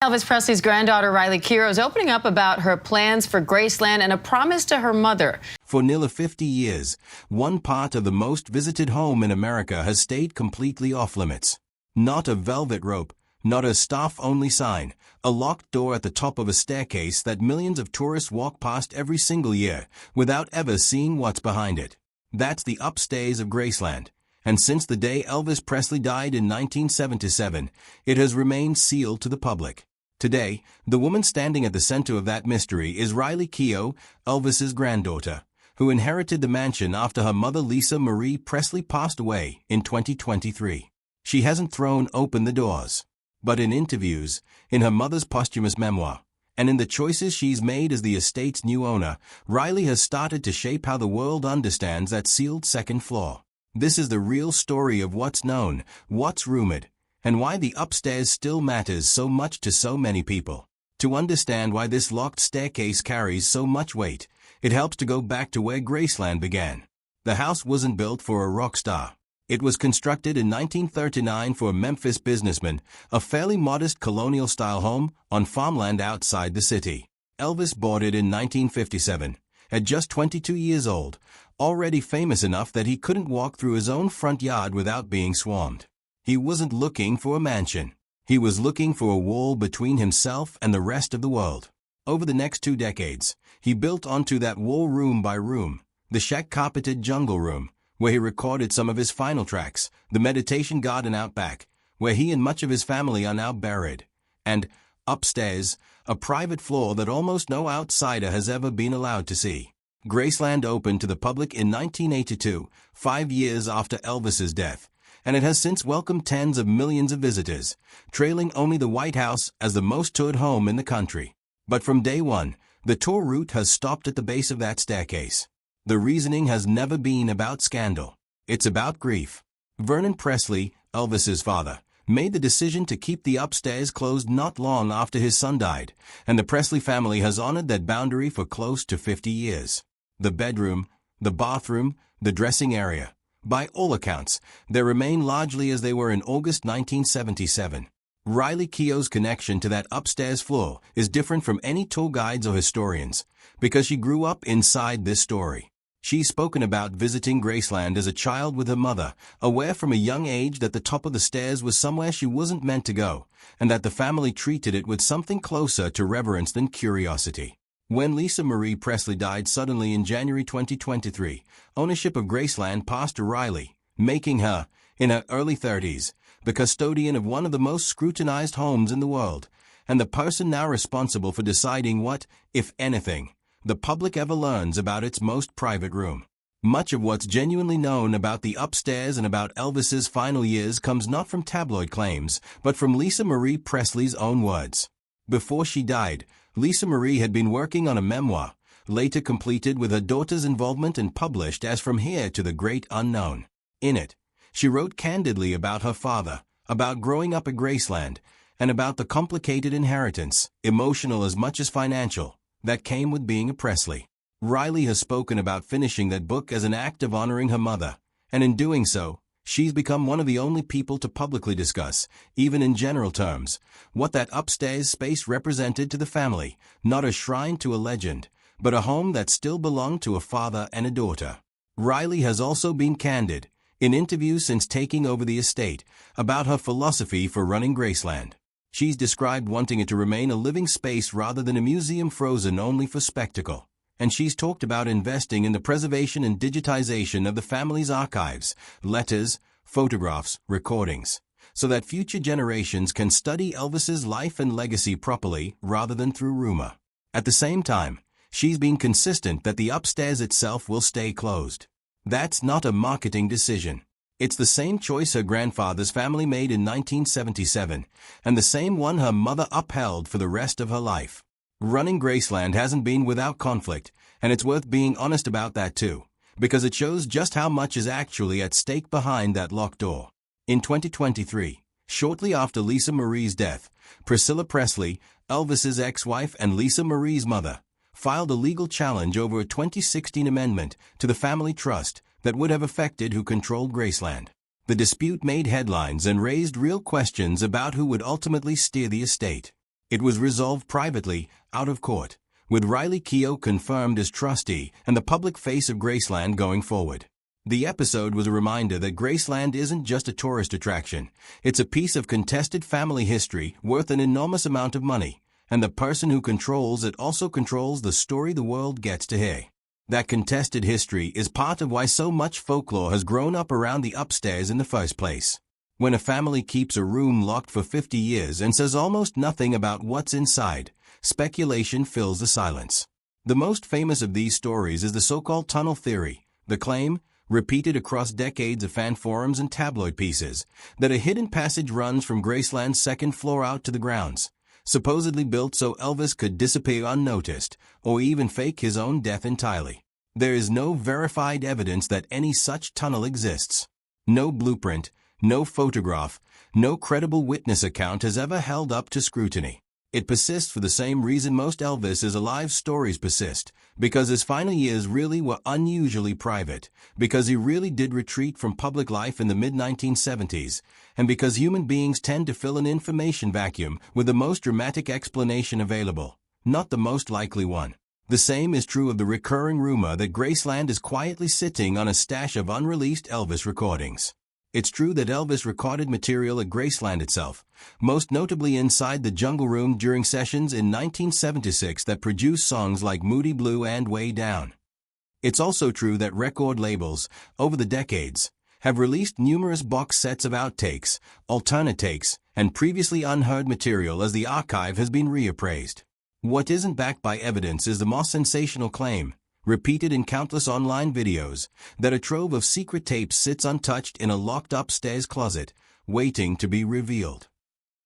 Elvis Presley's granddaughter Riley Keough is opening up about her plans for Graceland and a promise to her mother. For nearly 50 years, one part of the most visited home in America has stayed completely off limits. Not a velvet rope, not a staff-only sign, a locked door at the top of a staircase that millions of tourists walk past every single year without ever seeing what's behind it. That's the upstairs of Graceland. And since the day Elvis Presley died in 1977, it has remained sealed to the public. Today, the woman standing at the center of that mystery is Riley Keough, Elvis's granddaughter, who inherited the mansion after her mother Lisa Marie Presley passed away in 2023. She hasn't thrown open the doors. But in interviews, in her mother's posthumous memoir, and in the choices she's made as the estate's new owner, Riley has started to shape how the world understands that sealed second floor. This is the real story of what's known, what's rumored, and why the upstairs still matters so much to so many people. To understand why this locked staircase carries so much weight, it helps to go back to where Graceland began. The house wasn't built for a rock star. It was constructed in 1939 for a Memphis businessman, a fairly modest colonial-style home on farmland outside the city. Elvis bought it in 1957, at just 22 years old, already famous enough that he couldn't walk through his own front yard without being swarmed. He wasn't looking for a mansion. He was looking for a wall between himself and the rest of the world. Over the next 2 decades, he built onto that wall room by room, the shack-carpeted jungle room, where he recorded some of his final tracks, the meditation garden out back, where he and much of his family are now buried, and upstairs, a private floor that almost no outsider has ever been allowed to see. Graceland opened to the public in 1982, 5 years after Elvis's death, and it has since welcomed tens of millions of visitors, trailing only the White House as the most toured home in the country. But from day one, the tour route has stopped at the base of that staircase. The reasoning has never been about scandal. It's about grief. Vernon Presley, Elvis's father, made the decision to keep the upstairs closed not long after his son died, and the Presley family has honored that boundary for close to 50 years. The bedroom, the bathroom, the dressing area, by all accounts, they remain largely as they were in August 1977. Riley Keough's connection to that upstairs floor is different from any tour guides or historians, because she grew up inside this story. She's spoken about visiting Graceland as a child with her mother, aware from a young age that the top of the stairs was somewhere she wasn't meant to go, and that the family treated it with something closer to reverence than curiosity. When Lisa Marie Presley died suddenly in January 2023, ownership of Graceland passed to Riley, making her, in her early 30s, the custodian of one of the most scrutinized homes in the world, and the person now responsible for deciding what, if anything, the public ever learns about its most private room. Much of what's genuinely known about the upstairs and about Elvis's final years comes not from tabloid claims, but from Lisa Marie Presley's own words. Before she died, Lisa Marie had been working on a memoir, later completed with her daughter's involvement and published as From Here to the Great Unknown. In it, she wrote candidly about her father, about growing up at Graceland, and about the complicated inheritance, emotional as much as financial, that came with being a Presley. Riley has spoken about finishing that book as an act of honoring her mother, and in doing so, she's become one of the only people to publicly discuss, even in general terms, what that upstairs space represented to the family, not a shrine to a legend, but a home that still belonged to a father and a daughter. Riley has also been candid, in interviews since taking over the estate, about her philosophy for running Graceland. She's described wanting it to remain a living space rather than a museum frozen only for spectacle. And she's talked about investing in the preservation and digitization of the family's archives, letters, photographs, recordings, so that future generations can study Elvis's life and legacy properly rather than through rumor. At the same time, she's been consistent that the upstairs itself will stay closed. That's not a marketing decision. It's the same choice her grandfather's family made in 1977, and the same one her mother upheld for the rest of her life. Running Graceland hasn't been without conflict, and it's worth being honest about that too, because it shows just how much is actually at stake behind that locked door. In 2023, shortly after Lisa Marie's death, Priscilla Presley, Elvis's ex-wife and Lisa Marie's mother, filed a legal challenge over a 2016 amendment to the family trust that would have affected who controlled Graceland. The dispute made headlines and raised real questions about who would ultimately steer the estate. It was resolved privately, out of court, with Riley Keough confirmed as trustee and the public face of Graceland going forward. The episode was a reminder that Graceland isn't just a tourist attraction. It's a piece of contested family history worth an enormous amount of money, and the person who controls it also controls the story the world gets to hear. That contested history is part of why so much folklore has grown up around the upstairs in the first place. When a family keeps a room locked for 50 years and says almost nothing about what's inside, speculation fills the silence. The most famous of these stories is the so-called tunnel theory, the claim, repeated across decades of fan forums and tabloid pieces, that a hidden passage runs from Graceland's second floor out to the grounds, supposedly built so Elvis could disappear unnoticed, or even fake his own death entirely. There is no verified evidence that any such tunnel exists. No blueprint, no photograph, no credible witness account has ever held up to scrutiny. It persists for the same reason most Elvis is alive stories persist, because his final years really were unusually private, because he really did retreat from public life in the mid-1970s, and because human beings tend to fill an information vacuum with the most dramatic explanation available, not the most likely one. The same is true of the recurring rumor that Graceland is quietly sitting on a stash of unreleased Elvis recordings. It's true that Elvis recorded material at Graceland itself, most notably inside the Jungle Room during sessions in 1976 that produced songs like Moody Blue and Way Down. It's also true that record labels, over the decades, have released numerous box sets of outtakes, alternate takes, and previously unheard material as the archive has been reappraised. What isn't backed by evidence is the most sensational claim, repeated in countless online videos, that a trove of secret tapes sits untouched in a locked upstairs closet, waiting to be revealed.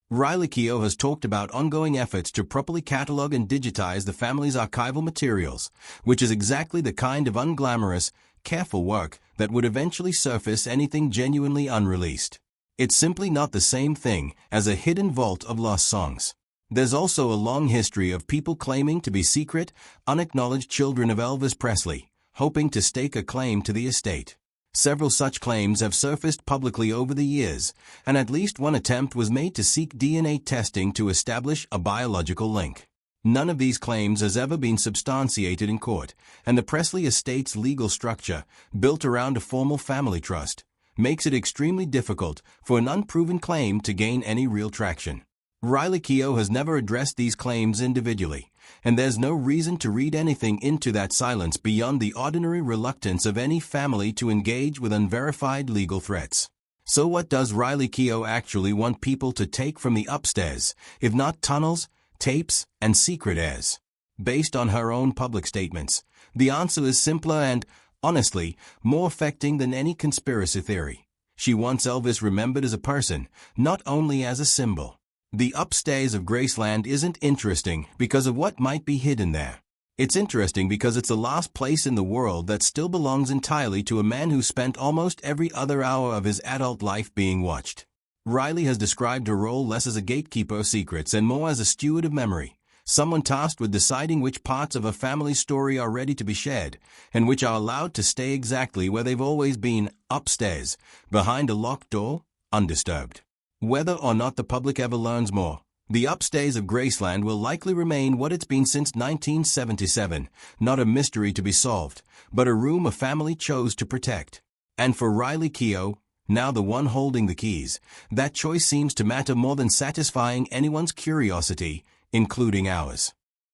Riley Keough has talked about ongoing efforts to properly catalog and digitize the family's archival materials, which is exactly the kind of unglamorous, careful work that would eventually surface anything genuinely unreleased. It's simply not the same thing as a hidden vault of lost songs. There's also a long history of people claiming to be secret, unacknowledged children of Elvis Presley, hoping to stake a claim to the estate. Several such claims have surfaced publicly over the years, and at least one attempt was made to seek DNA testing to establish a biological link. None of these claims has ever been substantiated in court, and the Presley estate's legal structure, built around a formal family trust, makes it extremely difficult for an unproven claim to gain any real traction. Riley Keough has never addressed these claims individually, and there's no reason to read anything into that silence beyond the ordinary reluctance of any family to engage with unverified legal threats. So what does Riley Keough actually want people to take from the upstairs, if not tunnels, tapes, and secret airs? Based on her own public statements, the answer is simpler and, honestly, more affecting than any conspiracy theory. She wants Elvis remembered as a person, not only as a symbol. The upstairs of Graceland isn't interesting because of what might be hidden there. It's interesting because it's the last place in the world that still belongs entirely to a man who spent almost every other hour of his adult life being watched. Riley has described her role less as a gatekeeper of secrets and more as a steward of memory, someone tasked with deciding which parts of a family's story are ready to be shared, and which are allowed to stay exactly where they've always been, upstairs, behind a locked door, undisturbed. Whether or not the public ever learns more, the upstairs of Graceland will likely remain what it's been since 1977, not a mystery to be solved, but a room a family chose to protect. And for Riley Keough, now the one holding the keys, that choice seems to matter more than satisfying anyone's curiosity, including ours.